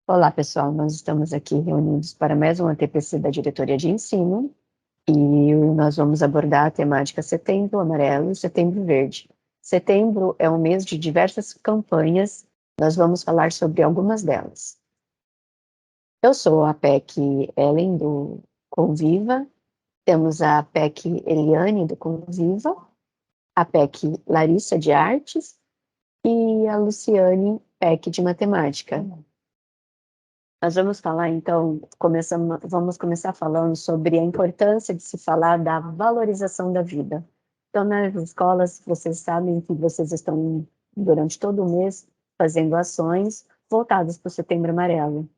Olá, pessoal. Nós estamos aqui reunidos para mais um TPC da Diretoria de Ensino e nós vamos abordar a temática Setembro Amarelo e Setembro Verde. Setembro é um mês de diversas campanhas, nós vamos falar sobre algumas delas. Eu sou a PEC Ellen, do Conviva, temos a PEC Eliane, do Conviva, a PEC Larissa, de Artes, e a Luciane, PEC de Matemática. Nós vamos falar, então, vamos começar falando sobre a importância de se falar da valorização da vida. Então, nas escolas, vocês sabem que vocês estão, durante todo o mês, fazendo ações voltadas para o Setembro Amarelo.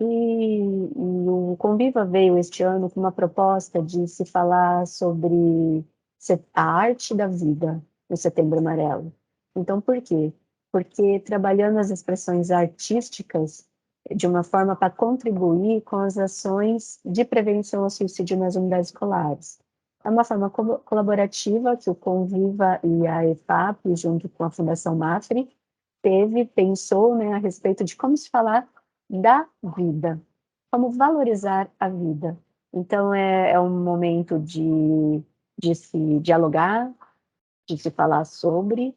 E o Conviva veio este ano com uma proposta de se falar sobre a arte da vida no Setembro Amarelo. Então, por quê? Porque trabalhando as expressões artísticas de uma forma para contribuir com as ações de prevenção ao suicídio nas unidades escolares. É uma forma colaborativa que o Conviva e a EFAP, junto com a Fundação Mafre, pensou, né, a respeito de como se falar da vida, como valorizar a vida. Então, é um momento de se dialogar, de se falar sobre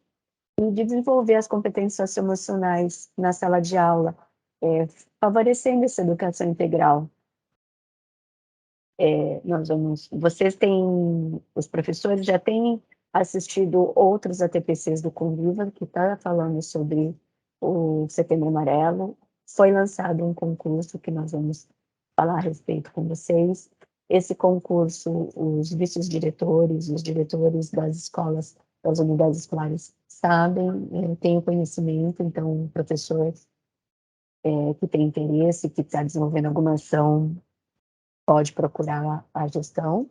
e de desenvolver as competências socioemocionais na sala de aula, favorecendo essa educação integral. Os professores já têm assistido outros ATPCs do Conviva, que está falando sobre o Setembro Amarelo. Foi lançado um concurso que nós vamos falar a respeito com vocês. Esse concurso, os vice-diretores, os diretores das escolas, das unidades escolares, sabem, têm o conhecimento, então, o professor que tem interesse, que está desenvolvendo alguma ação, pode procurar a gestão.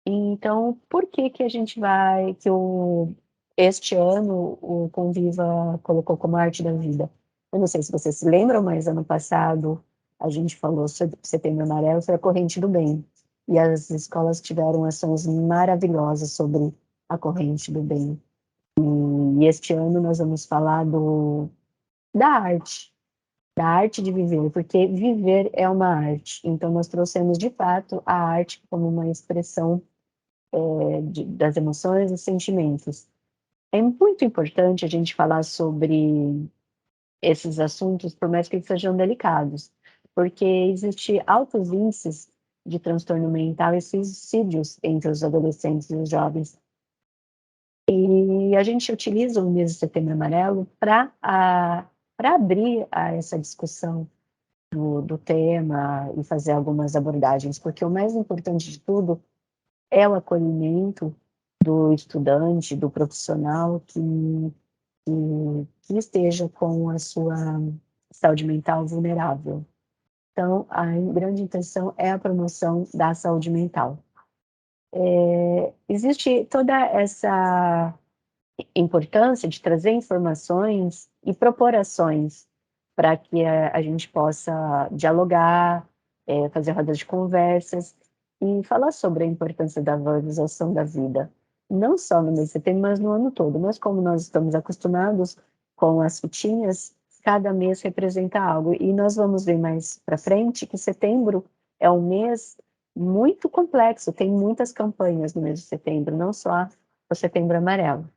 Então, por que que a gente vai, este ano o Conviva colocou como arte da vida? Eu não sei se vocês se lembram, mas ano passado a gente falou sobre Setembro Amarelo, sobre a corrente do bem. E as escolas tiveram ações maravilhosas sobre a corrente do bem. E este ano nós vamos falar da arte de viver, porque viver é uma arte. Então, nós trouxemos, de fato, a arte como uma expressão das emoções e sentimentos. É muito importante a gente falar sobre esses assuntos, por mais que eles sejam delicados, porque existe altos índices de transtorno mental e suicídios entre os adolescentes e os jovens. E a gente utiliza o mês de Setembro Amarelo para abrir essa discussão do tema e fazer algumas abordagens, porque o mais importante de tudo é o acolhimento do estudante, do profissional que esteja com a sua saúde mental vulnerável. Então, a grande intenção é a promoção da saúde mental. Existe toda essa importância de trazer informações e propor ações para que a gente possa dialogar, fazer rodas de conversas e falar sobre a importância da valorização da vida, não só no mês de setembro, mas no ano todo. Mas como nós estamos acostumados com as fitinhas, cada mês representa algo. E nós vamos ver mais para frente que setembro é um mês muito complexo, tem muitas campanhas no mês de setembro, não só o Setembro Amarelo.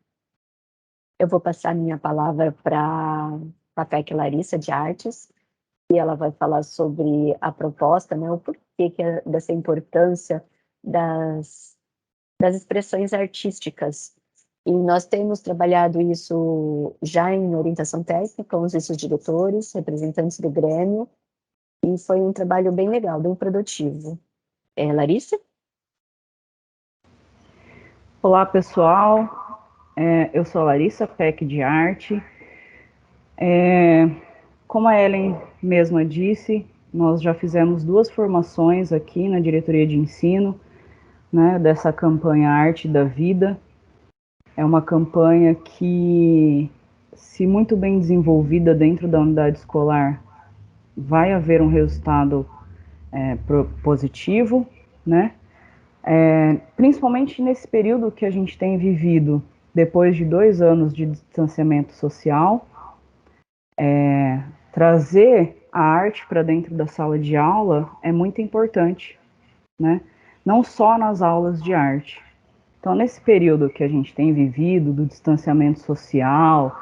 Eu vou passar minha palavra para a PEC Larissa, de Artes, e ela vai falar sobre a proposta, né, o porquê dessa importância das expressões artísticas. E nós temos trabalhado isso já em orientação técnica com os vice-diretores, representantes do Grêmio, e foi um trabalho bem legal, bem produtivo. Larissa? Olá, pessoal. Eu sou a Larissa, PEC de Arte. Como a Ellen mesma disse, nós já fizemos 2 formações aqui na Diretoria de Ensino, né, dessa campanha Arte da Vida. É uma campanha que, se muito bem desenvolvida dentro da unidade escolar, vai haver um resultado positivo, né? Principalmente nesse período que a gente tem vivido, depois de 2 anos de distanciamento social, trazer a arte para dentro da sala de aula é muito importante, né? Não só nas aulas de arte. Então, nesse período que a gente tem vivido, do distanciamento social,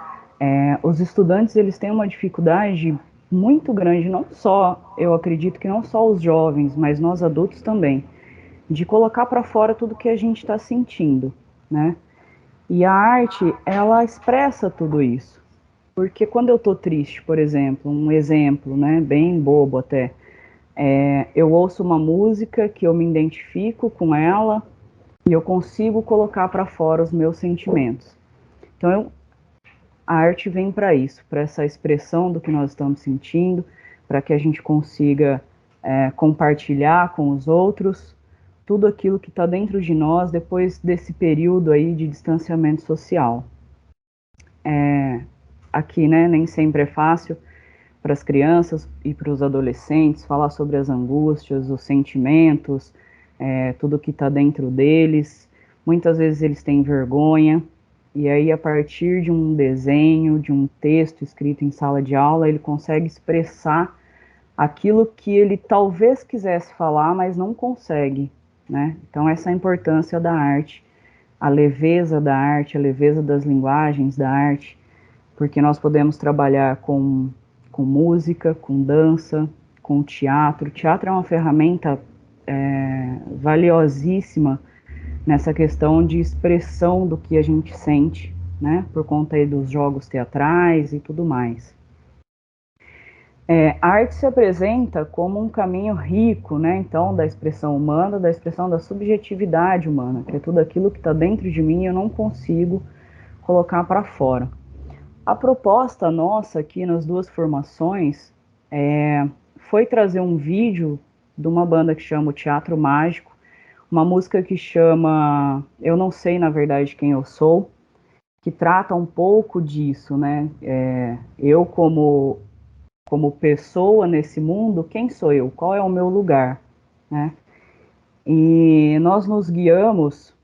os estudantes eles têm uma dificuldade muito grande, não só, eu acredito que não só os jovens, mas nós adultos também, de colocar para fora tudo que a gente está sentindo, né? E a arte, ela expressa tudo isso. Porque quando eu tô triste, por exemplo, um exemplo, né, bem bobo até, eu ouço uma música que eu me identifico com ela e eu consigo colocar para fora os meus sentimentos. Então, a arte vem para isso, para essa expressão do que nós estamos sentindo, para que a gente consiga compartilhar com os outros tudo aquilo que está dentro de nós depois desse período aí de distanciamento social. Aqui, né, nem sempre é fácil para as crianças e para os adolescentes falar sobre as angústias, os sentimentos, tudo que está dentro deles. Muitas vezes eles têm vergonha, e aí a partir de um desenho, de um texto escrito em sala de aula, ele consegue expressar aquilo que ele talvez quisesse falar, mas não consegue, né? Então essa é a importância da arte, a leveza da arte, a leveza das linguagens da arte, porque nós podemos trabalhar com música, com dança, com teatro. O teatro é uma ferramenta valiosíssima nessa questão de expressão do que a gente sente, né, por conta aí dos jogos teatrais e tudo mais. A arte se apresenta como um caminho rico, né, então, da expressão humana, da expressão da subjetividade humana, que é tudo aquilo que está dentro de mim e eu não consigo colocar para fora. A proposta nossa aqui nas duas formações foi trazer um vídeo de uma banda que chama o Teatro Mágico, uma música que chama Eu Não Sei, na Verdade, Quem Eu Sou, que trata um pouco disso, né? Eu como pessoa nesse mundo, quem sou eu? Qual é o meu lugar? Né? E nós nos guiamos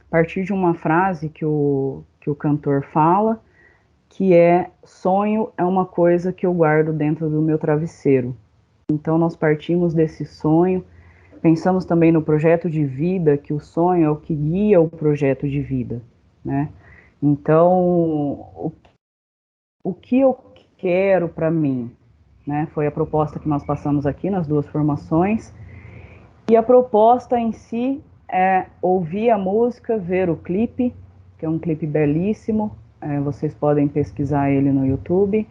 a partir de uma frase que o cantor fala, que é: sonho é uma coisa que eu guardo dentro do meu travesseiro. Então nós partimos desse sonho, pensamos também no projeto de vida, que o sonho é o que guia o projeto de vida, né? Então, o que eu quero para mim, né? Foi a proposta que nós passamos aqui nas duas formações, e a proposta em si é ouvir a música, ver o clipe, que é um clipe belíssimo, vocês podem pesquisar ele no YouTube,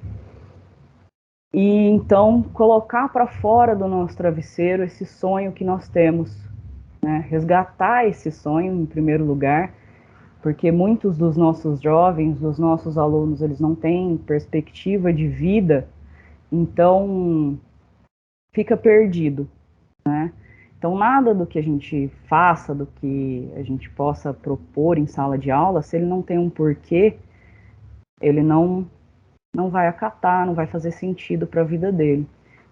e então colocar para fora do nosso travesseiro esse sonho que nós temos, né? Resgatar esse sonho em primeiro lugar, porque muitos dos nossos jovens, dos nossos alunos, eles não têm perspectiva de vida, então fica perdido, né? Então nada do que a gente faça, do que a gente possa propor em sala de aula, se ele não tem um porquê, ele não vai acatar, não vai fazer sentido para a vida dele.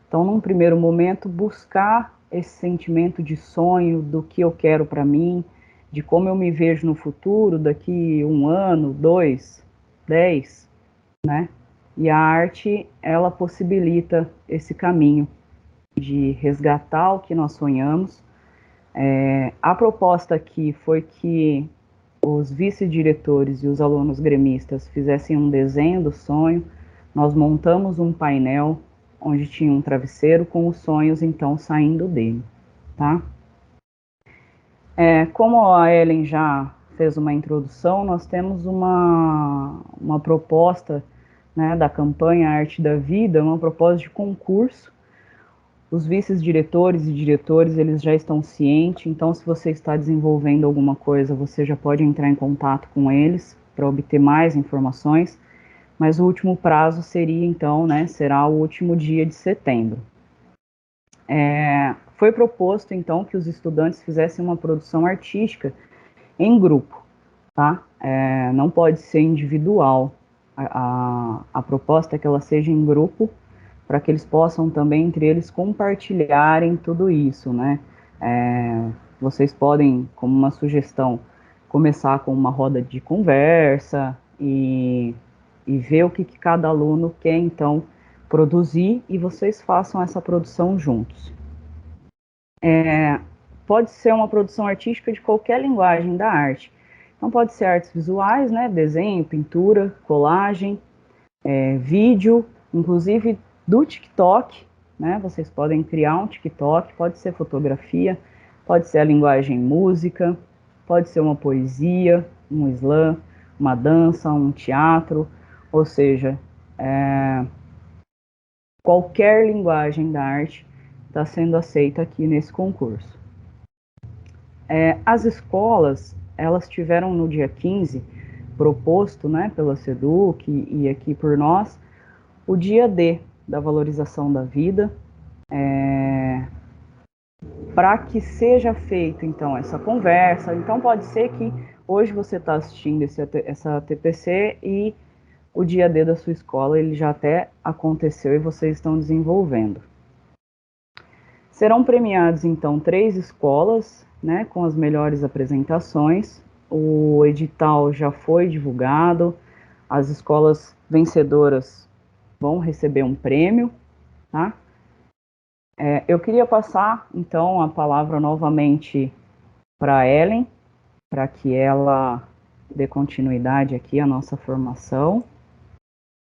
Então, num primeiro momento, buscar esse sentimento de sonho, do que eu quero para mim, de como eu me vejo no futuro, daqui 1 ano, 2, 10, né? E a arte, ela possibilita esse caminho de resgatar o que nós sonhamos. A proposta aqui foi que os vice-diretores e os alunos gremistas fizessem um desenho do sonho. Nós montamos um painel onde tinha um travesseiro com os sonhos, então, saindo dele, tá? Como a Ellen já fez uma introdução, nós temos uma proposta, né, da campanha Arte da Vida, uma proposta de concurso. Os vice-diretores e diretores, eles já estão cientes, então se você está desenvolvendo alguma coisa, você já pode entrar em contato com eles para obter mais informações, mas o último prazo seria, então, né, será o último dia de setembro. Foi proposto, então, que os estudantes fizessem uma produção artística em grupo, tá? Não pode ser individual. A proposta é que ela seja em grupo, para que eles possam também, entre eles, compartilharem tudo isso, né? Vocês podem, como uma sugestão, começar com uma roda de conversa e ver o que cada aluno quer, então, produzir e vocês façam essa produção juntos. Pode ser uma produção artística de qualquer linguagem da arte. Então pode ser artes visuais, né, desenho, pintura, colagem, vídeo, inclusive do TikTok, né, vocês podem criar um TikTok, pode ser fotografia, pode ser a linguagem música, pode ser uma poesia, um slam, uma dança, um teatro, ou seja, qualquer linguagem da arte está sendo aceita aqui nesse concurso. As escolas, elas tiveram no dia 15, proposto, né, pela SEDUC e aqui por nós, o dia D da valorização da vida, para que seja feita, então, essa conversa. Então, pode ser que hoje você está assistindo essa TPC e o dia D da sua escola, ele já até aconteceu e vocês estão desenvolvendo. Serão premiados, então, 3 escolas, né, com as melhores apresentações. O edital já foi divulgado, as escolas vencedoras vão receber um prêmio, tá? Eu queria passar, então, a palavra novamente para a Ellen, para que ela dê continuidade aqui à nossa formação.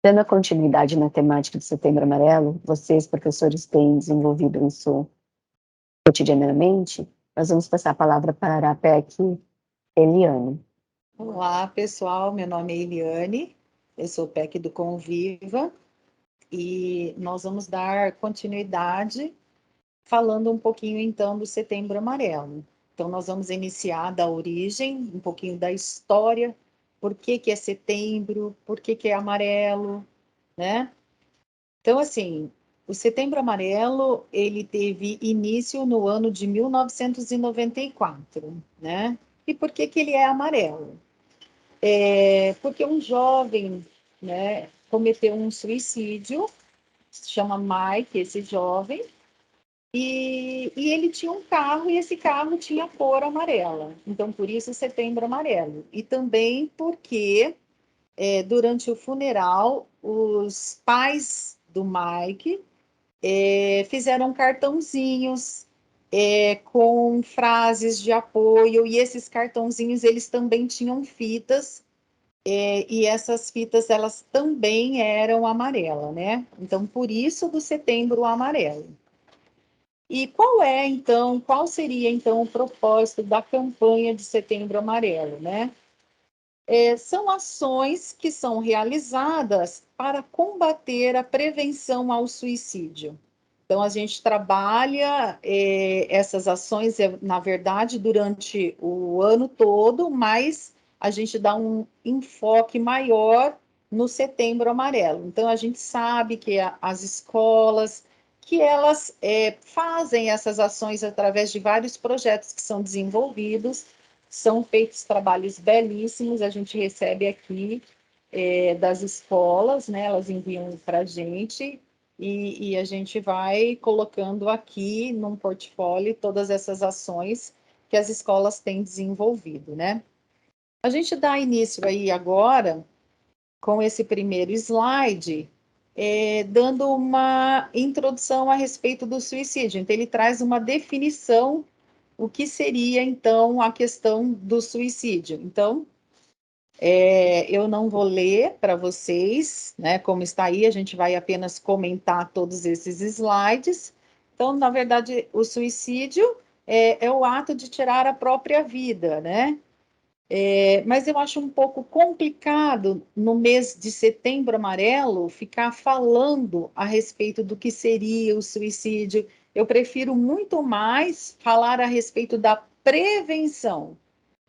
Dando continuidade na temática do Setembro Amarelo, vocês, professores, têm desenvolvido isso cotidianamente. Nós vamos passar a palavra para a PEC Eliane. Olá, pessoal. Meu nome é Eliane, eu sou PEC do Conviva e nós vamos dar continuidade falando um pouquinho, então, do Setembro Amarelo. Então, nós vamos iniciar da origem, um pouquinho da história, por que é setembro, por que é amarelo, né? Então, assim, o Setembro Amarelo, ele teve início no ano de 1994, né? E por que ele é amarelo? Porque um jovem, né, cometeu um suicídio, se chama Mike, esse jovem, e ele tinha um carro e esse carro tinha cor amarela. Então, por isso, Setembro Amarelo. E também porque, durante o funeral, os pais do Mike fizeram cartãozinhos com frases de apoio, e esses cartãozinhos, eles também tinham fitas, e essas fitas, elas também eram amarela, né? Então, por isso do Setembro Amarelo. E qual seria, então, o propósito da campanha de Setembro Amarelo, né? São ações que são realizadas para combater a prevenção ao suicídio. Então, a gente trabalha essas ações, na verdade, durante o ano todo, mas a gente dá um enfoque maior no Setembro Amarelo. Então, a gente sabe que as escolas, que elas fazem essas ações através de vários projetos que são desenvolvidos, são feitos trabalhos belíssimos, a gente recebe aqui das escolas, né? Elas enviam para a gente, e a gente vai colocando aqui num portfólio todas essas ações que as escolas têm desenvolvido, né? A gente dá início aí agora com esse primeiro slide, dando uma introdução a respeito do suicídio. Então, ele traz uma definição, o que seria, então, a questão do suicídio. Então, eu não vou ler para vocês, né, como está aí, a gente vai apenas comentar todos esses slides. Então, na verdade, o suicídio é o ato de tirar a própria vida, né? Mas eu acho um pouco complicado, no mês de Setembro Amarelo, ficar falando a respeito do que seria o suicídio. Eu prefiro muito mais falar a respeito da prevenção.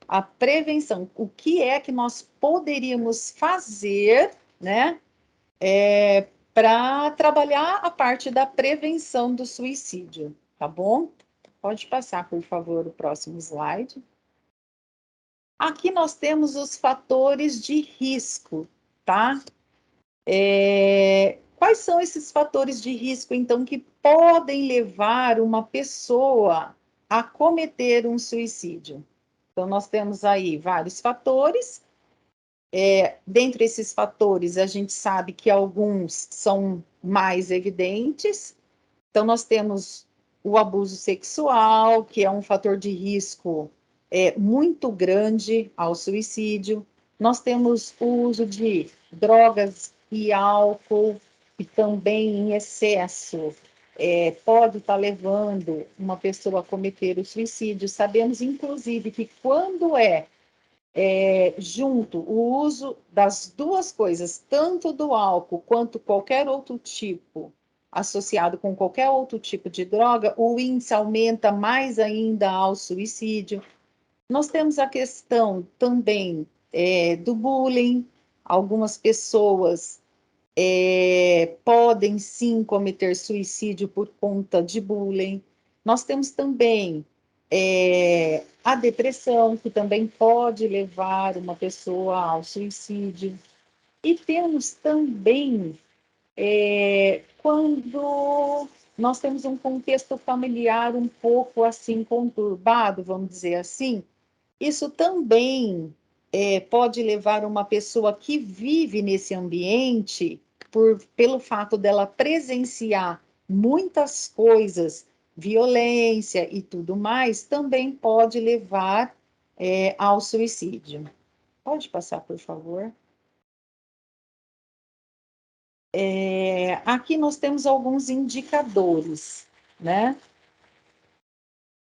A prevenção, o que é que nós poderíamos fazer, né, para trabalhar a parte da prevenção do suicídio, tá bom? Pode passar, por favor, o próximo slide. Aqui nós temos os fatores de risco, tá? Quais são esses fatores de risco, então, que podem levar uma pessoa a cometer um suicídio? Então, nós temos aí vários fatores. Dentre esses fatores, a gente sabe que alguns são mais evidentes. Então, nós temos o abuso sexual, que é um fator de risco muito grande ao suicídio. Nós temos o uso de drogas e álcool, que também em excesso pode estar levando uma pessoa a cometer o suicídio. Sabemos, inclusive, que quando junto o uso das duas coisas, tanto do álcool quanto qualquer outro tipo, associado com qualquer outro tipo de droga, o índice aumenta mais ainda ao suicídio. Nós temos a questão também do bullying. Algumas pessoas podem sim cometer suicídio por conta de bullying. Nós temos também a depressão, que também pode levar uma pessoa ao suicídio. E temos também quando nós temos um contexto familiar um pouco assim conturbado, vamos dizer assim, isso também pode levar uma pessoa que vive nesse ambiente, pelo fato dela presenciar muitas coisas, violência e tudo mais, também pode levar ao suicídio. Pode passar, por favor. Aqui nós temos alguns indicadores, né?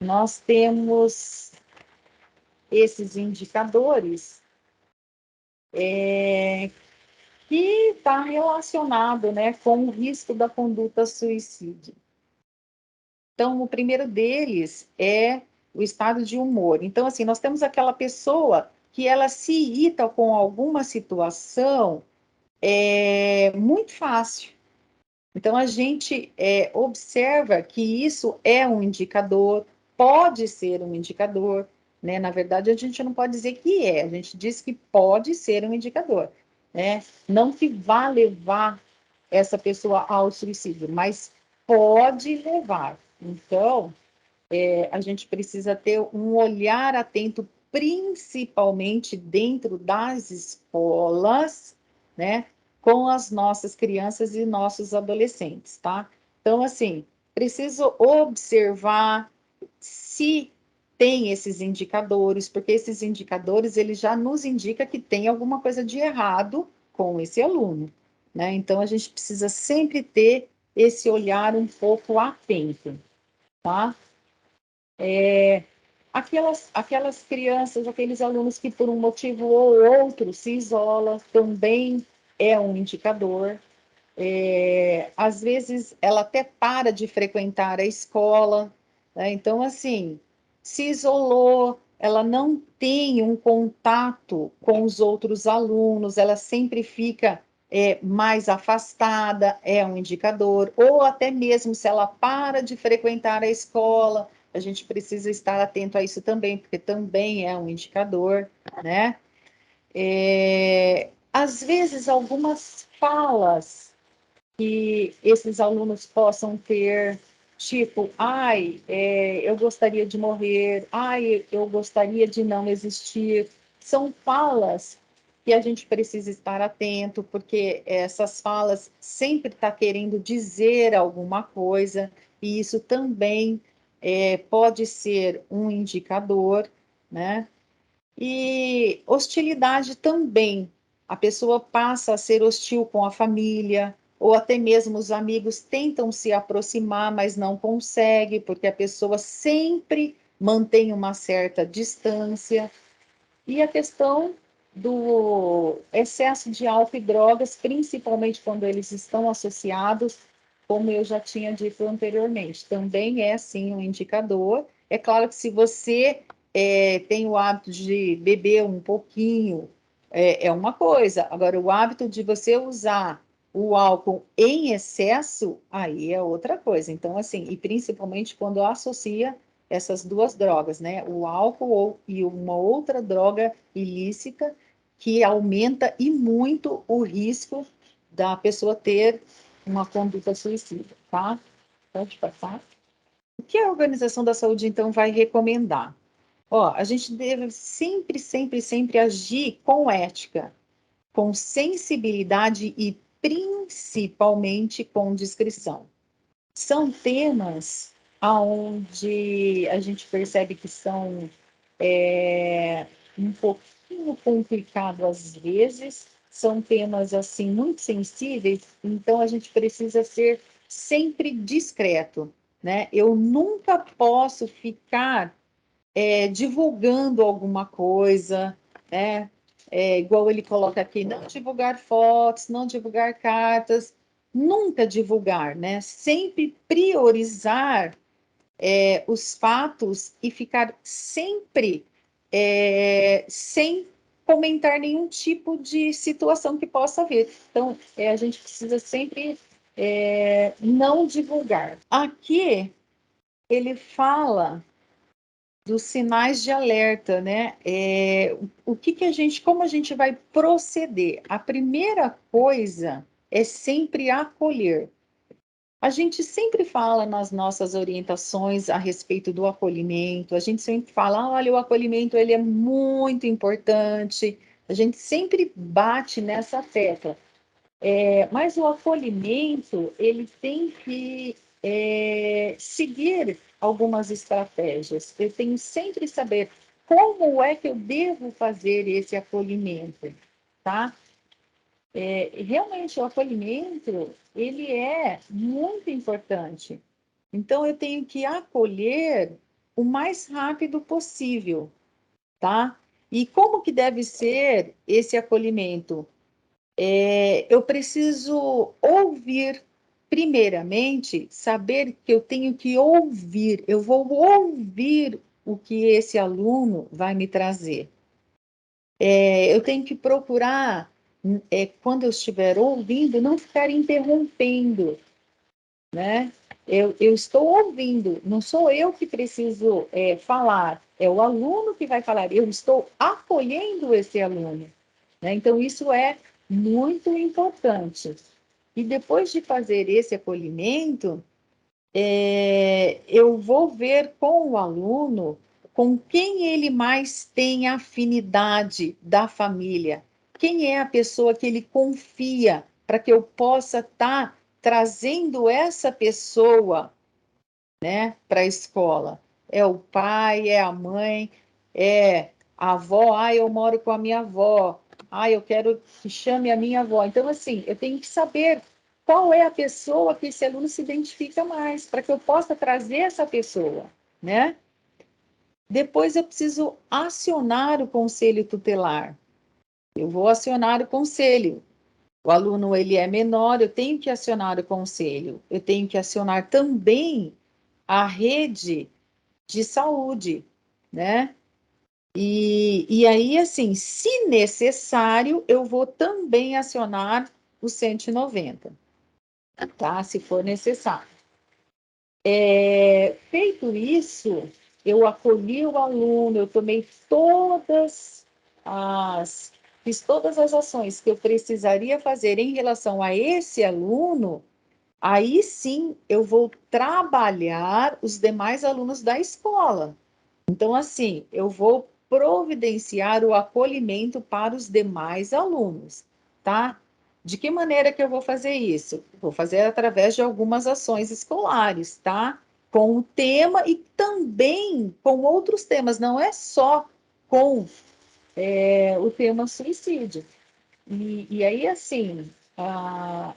Nós temos esses indicadores que está relacionado, né, com o risco da conduta suicídio. Então, o primeiro deles é o estado de humor. Então, assim, nós temos aquela pessoa que ela se irrita com alguma situação muito fácil. Então, a gente observa que isso é um indicador, pode ser um indicador, né? Na verdade, a gente não pode dizer que a gente diz que pode ser um indicador, né? Não que vá levar essa pessoa ao suicídio, mas pode levar. Então, a gente precisa ter um olhar atento, principalmente dentro das escolas, né, com as nossas crianças e nossos adolescentes, tá? Então, assim, preciso observar se tem esses indicadores, porque esses indicadores, eles já nos indicam que tem alguma coisa de errado com esse aluno, né? Então, a gente precisa sempre ter esse olhar um pouco atento, tá? Aquelas crianças, aqueles alunos que por um motivo ou outro se isolam, também é um indicador. Às vezes ela até para de frequentar a escola, né? Então, assim, se isolou, ela não tem um contato com os outros alunos, ela sempre fica mais afastada, é um indicador, ou até mesmo se ela para de frequentar a escola, a gente precisa estar atento a isso também, porque também é um indicador, né? Às vezes, algumas falas que esses alunos possam ter, tipo, ai, eu gostaria de morrer, ai, eu gostaria de não existir, são falas que a gente precisa estar atento, porque essas falas sempre estão querendo dizer alguma coisa, e isso também pode ser um indicador, né? E hostilidade também. A pessoa passa a ser hostil com a família, ou até mesmo os amigos tentam se aproximar, mas não consegue, porque a pessoa sempre mantém uma certa distância. E a questão do excesso de álcool e drogas, principalmente quando eles estão associados, como eu já tinha dito anteriormente, também é sim um indicador. É claro que se você tem o hábito de beber um pouquinho, é uma coisa. Agora, o hábito de você usar o álcool em excesso, aí é outra coisa. Então, assim, e principalmente quando associa essas duas drogas, né? O álcool e uma outra droga ilícita que aumenta e muito o risco da pessoa ter uma conduta suicida, tá? Pode passar. O que a Organização da Saúde, então, vai recomendar? Ó, a gente deve sempre, sempre, sempre agir com ética. com sensibilidade e principalmente com discrição. São temas onde a gente percebe que são um pouquinho complicados às vezes, são temas assim muito sensíveis, então a gente precisa ser sempre discreto, né? Eu nunca posso ficar divulgando alguma coisa, né? Igual ele coloca aqui, não divulgar fotos, não divulgar cartas, nunca divulgar, né? Sempre priorizar os fatos e ficar sempre sem comentar nenhum tipo de situação que possa haver. Então, a gente precisa sempre não divulgar. Aqui ele fala dos sinais de alerta, né? O que a gente, como a gente vai proceder? A primeira coisa é sempre acolher. A gente sempre fala nas nossas orientações a respeito do acolhimento, a gente sempre fala, olha, o acolhimento ele é muito importante, a gente sempre bate nessa tecla. Mas o acolhimento, ele tem que seguir algumas estratégias. Eu tenho sempre que saber como é que eu devo fazer esse acolhimento, tá? Realmente, o acolhimento, ele é muito importante. Então, eu tenho que acolher o mais rápido possível, tá? E como que deve ser esse acolhimento? Eu preciso ouvir, primeiramente, saber que eu tenho que ouvir, eu vou ouvir o que esse aluno vai me trazer. Eu tenho que procurar, quando eu estiver ouvindo, não ficar interrompendo, né? Eu estou ouvindo, não sou eu que preciso falar, é o aluno que vai falar, eu estou acolhendo esse aluno, né? Então, isso é muito importante. E depois de fazer esse acolhimento, eu vou ver com o aluno com quem ele mais tem afinidade da família, quem é a pessoa que ele confia, para que eu possa estar trazendo essa pessoa, né, para a escola. É o pai, é a mãe, é a avó, eu moro com a minha avó, eu quero que chame a minha avó. Então, assim, eu tenho que saber qual é a pessoa que esse aluno se identifica mais, para que eu possa trazer essa pessoa, né? Depois eu preciso acionar o conselho tutelar. Eu vou acionar o conselho. O aluno ele é menor, eu tenho que acionar o conselho. Eu tenho que acionar também a rede de saúde, né? E aí, assim, se necessário, eu vou também acionar o 190, tá? Se for necessário. Feito isso, eu acolhi o aluno, eu tomei fiz todas as ações que eu precisaria fazer em relação a esse aluno, aí sim eu vou trabalhar os demais alunos da escola. Então, assim, eu vou providenciar o acolhimento para os demais alunos, tá? De que maneira que eu vou fazer isso? Vou fazer através de algumas ações escolares, tá? Com o tema e também com outros temas, não é só com o tema suicídio. E aí, assim,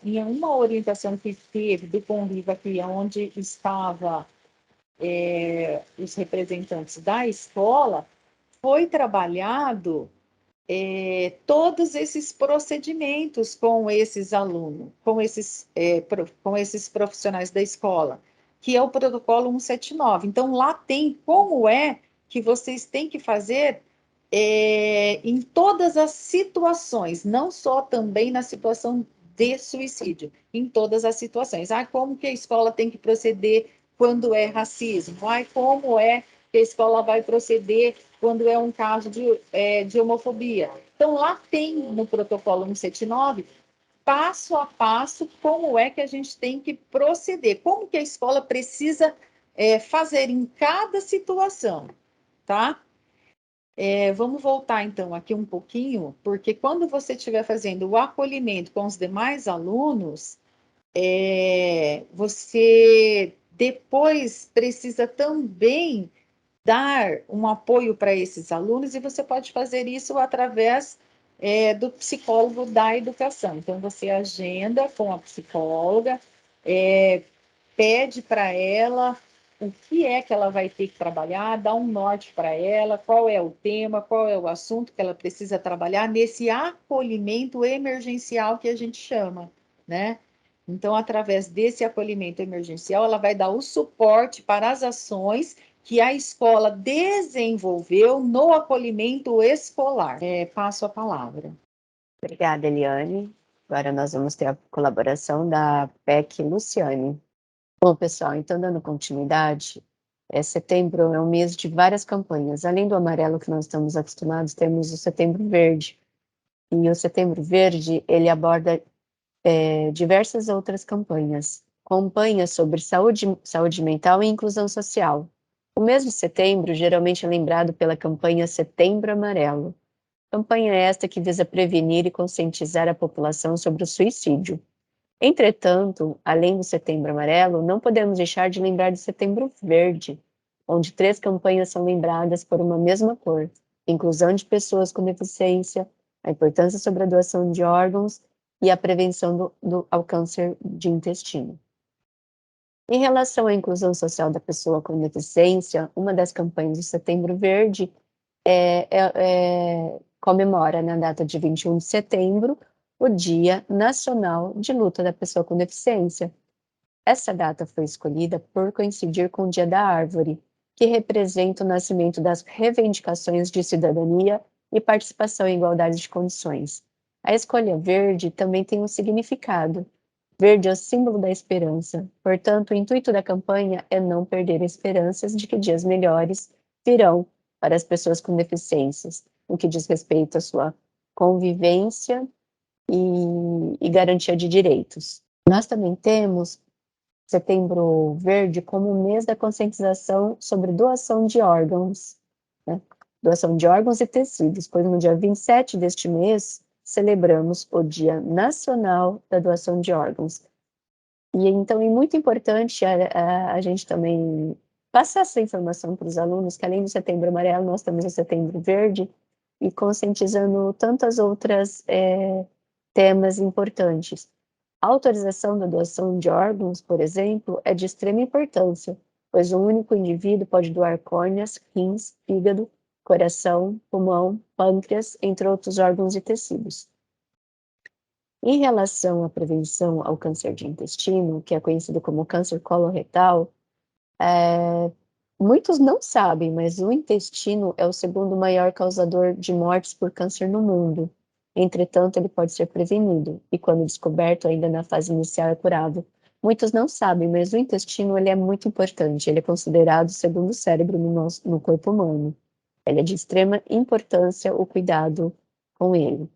em uma orientação que teve do Conviva aqui, onde estava os representantes da escola, foi trabalhado todos esses procedimentos com esses alunos, com esses profissionais da escola, que é o protocolo 179. Então, lá tem como é que vocês têm que fazer em todas as situações, não só também na situação de suicídio, em todas as situações. Como que a escola tem que proceder quando é racismo? Como é que a escola vai proceder quando é um caso de homofobia? Então, lá tem no protocolo 179, passo a passo, como é que a gente tem que proceder, como que a escola precisa fazer em cada situação, tá? Vamos voltar então aqui um pouquinho, porque quando você estiver fazendo o acolhimento com os demais alunos, você depois precisa também dar um apoio para esses alunos, e você pode fazer isso através do psicólogo da educação. Então, você agenda com a psicóloga, pede para ela o que é que ela vai ter que trabalhar, dá um norte para ela, qual é o tema, qual é o assunto que ela precisa trabalhar nesse acolhimento emergencial que a gente chama, né? Então, através desse acolhimento emergencial, ela vai dar o suporte para as ações que a escola desenvolveu no acolhimento escolar. Passo a palavra. Obrigada, Eliane. Agora nós vamos ter a colaboração da PEC Luciane. Bom, pessoal, então dando continuidade, setembro é um mês de várias campanhas. Além do amarelo que nós estamos acostumados, temos o Setembro Verde. E o Setembro Verde, ele aborda diversas outras campanhas. Campanhas sobre saúde mental e inclusão social. O mês de setembro geralmente é lembrado pela campanha Setembro Amarelo. Campanha esta que visa prevenir e conscientizar a população sobre o suicídio. Entretanto, além do Setembro Amarelo, não podemos deixar de lembrar do Setembro Verde, onde 3 campanhas são lembradas por uma mesma cor: inclusão de pessoas com deficiência, a importância sobre a doação de órgãos e a prevenção ao câncer de intestino. Em relação à inclusão social da pessoa com deficiência, uma das campanhas do Setembro Verde comemora, na data de 21 de setembro, o Dia Nacional de Luta da Pessoa com Deficiência. Essa data foi escolhida por coincidir com o Dia da Árvore, que representa o nascimento das reivindicações de cidadania e participação em igualdade de condições. A escolha verde também tem um significado. Verde é o símbolo da esperança, portanto, o intuito da campanha é não perder esperanças de que dias melhores virão para as pessoas com deficiências, no que diz respeito à sua convivência e garantia de direitos. Nós também temos Setembro Verde como o mês da conscientização sobre doação de órgãos, né? Doação de órgãos e tecidos, pois no dia 27 deste mês celebramos o Dia Nacional da Doação de Órgãos. E então é muito importante a gente também passar essa informação para os alunos, que além do Setembro Amarelo, nós temos o Setembro Verde, e conscientizando tantas outras temas importantes. A autorização da doação de órgãos, por exemplo, é de extrema importância, pois um único indivíduo pode doar córneas, rins, fígado, coração, pulmão, pâncreas, entre outros órgãos e tecidos. Em relação à prevenção ao câncer de intestino, que é conhecido como câncer coloretal, muitos não sabem, mas o intestino é o segundo maior causador de mortes por câncer no mundo. Entretanto, ele pode ser prevenido e, quando descoberto, ainda na fase inicial, é curável. Muitos não sabem, mas o intestino ele é muito importante. Ele é considerado o segundo cérebro no corpo humano. Ele é de extrema importância o cuidado com ele.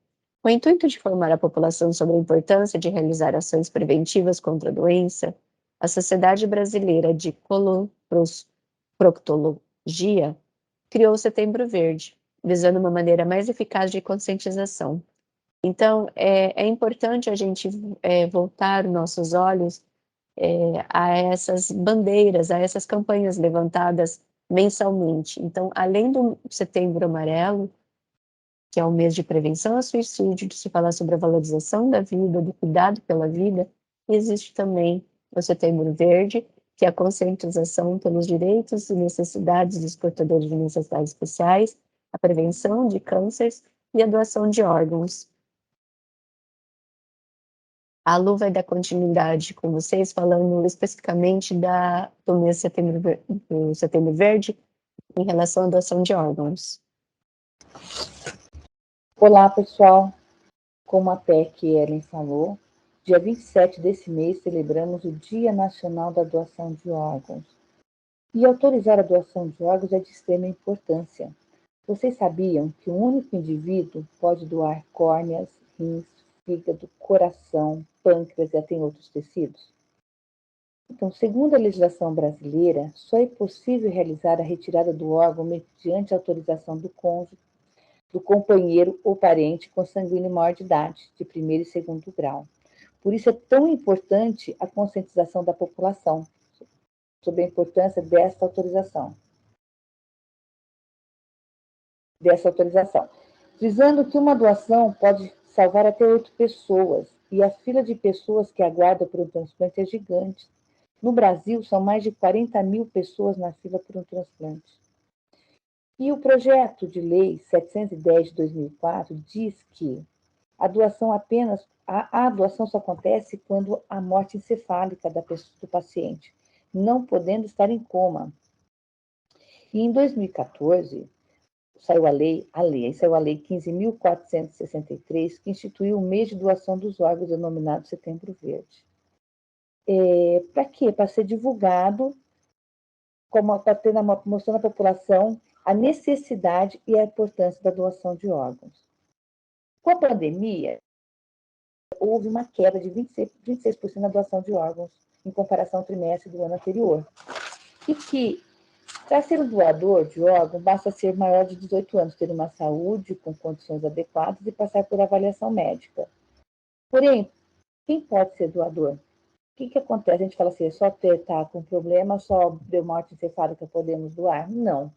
Com o intuito de informar a população sobre a importância de realizar ações preventivas contra a doença, a Sociedade Brasileira de Proctologia criou o Setembro Verde, visando uma maneira mais eficaz de conscientização. Então, é importante a gente voltar nossos olhos a essas bandeiras, a essas campanhas levantadas mensalmente. Então, além do Setembro Amarelo, que é o mês de prevenção ao suicídio, de se falar sobre a valorização da vida, do cuidado pela vida, existe também o Setembro Verde, que é a conscientização pelos direitos e necessidades dos portadores de necessidades especiais, a prevenção de cânceres e a doação de órgãos. A Lu vai dar continuidade com vocês, falando especificamente do mês do Setembro Verde, em relação à doação de órgãos. Olá, pessoal. Como a PEC Ellen falou, dia 27 desse mês celebramos o Dia Nacional da Doação de Órgãos. E autorizar a doação de órgãos é de extrema importância. Vocês sabiam que um único indivíduo pode doar córneas, rins, fígado, coração, pâncreas e até outros tecidos? Então, segundo a legislação brasileira, só é possível realizar a retirada do órgão mediante autorização do cônjuge, do companheiro ou parente consanguíneo maior de idade, de primeiro e segundo grau. Por isso é tão importante a conscientização da população sobre a importância dessa autorização. Frisando que uma doação pode salvar até 8 pessoas, e a fila de pessoas que aguardam por um transplante é gigante. No Brasil, são mais de 40 mil pessoas na fila por um transplante. E o projeto de lei 710 de 2004 diz que a doação só acontece quando a morte encefálica do paciente, não podendo estar em coma. E em 2014, saiu a lei 15.463, que instituiu o mês de doação dos órgãos, denominado Setembro Verde. Para quê? Para ser divulgado, mostrando à população a necessidade e a importância da doação de órgãos. Com a pandemia, houve uma queda de 26% na doação de órgãos, em comparação ao trimestre do ano anterior. E que, para ser um doador de órgão, basta ser maior de 18 anos, ter uma saúde com condições adequadas e passar por avaliação médica. Porém, quem pode ser doador? O que acontece? A gente fala assim, é só estar com problema, só deu morte encefálica, podemos doar? Não.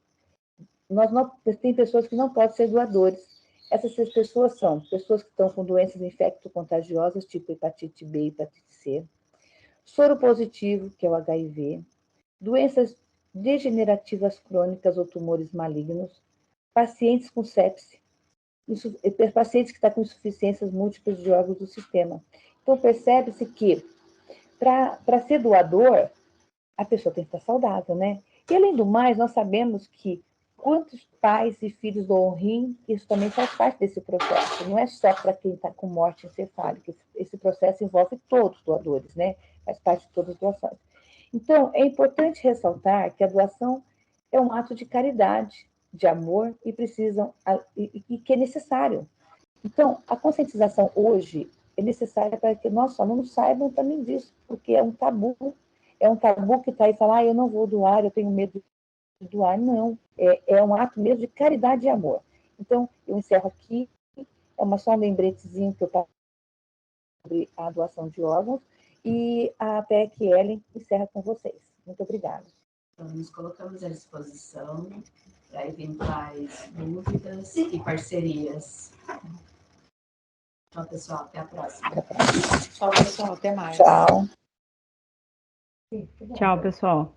Tem pessoas que não podem ser doadores. Essas pessoas são pessoas que estão com doenças infecto-contagiosas, tipo hepatite B e hepatite C, soro positivo, que é o HIV, doenças degenerativas crônicas ou tumores malignos, pacientes com sepse, pacientes que estão com insuficiências múltiplas de órgãos do sistema. Então, percebe-se que, para ser doador, a pessoa tem que estar saudável, né? E, além do mais, nós sabemos que quantos pais e filhos doam rim, isso também faz parte desse processo. Não é só para quem está com morte encefálica. Esse processo envolve todos os doadores, né? Faz parte de todas as doações. Então, é importante ressaltar que a doação é um ato de caridade, de amor e que é necessário. Então, a conscientização hoje é necessária para que nossos alunos saibam também disso, porque é um tabu que está aí e fala, eu não vou doar, eu tenho medo de doar. Não, é um ato mesmo de caridade e amor. Então, eu encerro aqui, só um lembretezinho que eu estava sobre a doação de órgãos, e a PEC Ellen encerra com vocês. Muito obrigada. Então, nos colocamos à disposição para eventuais dúvidas e parcerias. Tchau, pessoal. Até a próxima. Tchau, pessoal. Até mais. Tchau. Tchau, pessoal.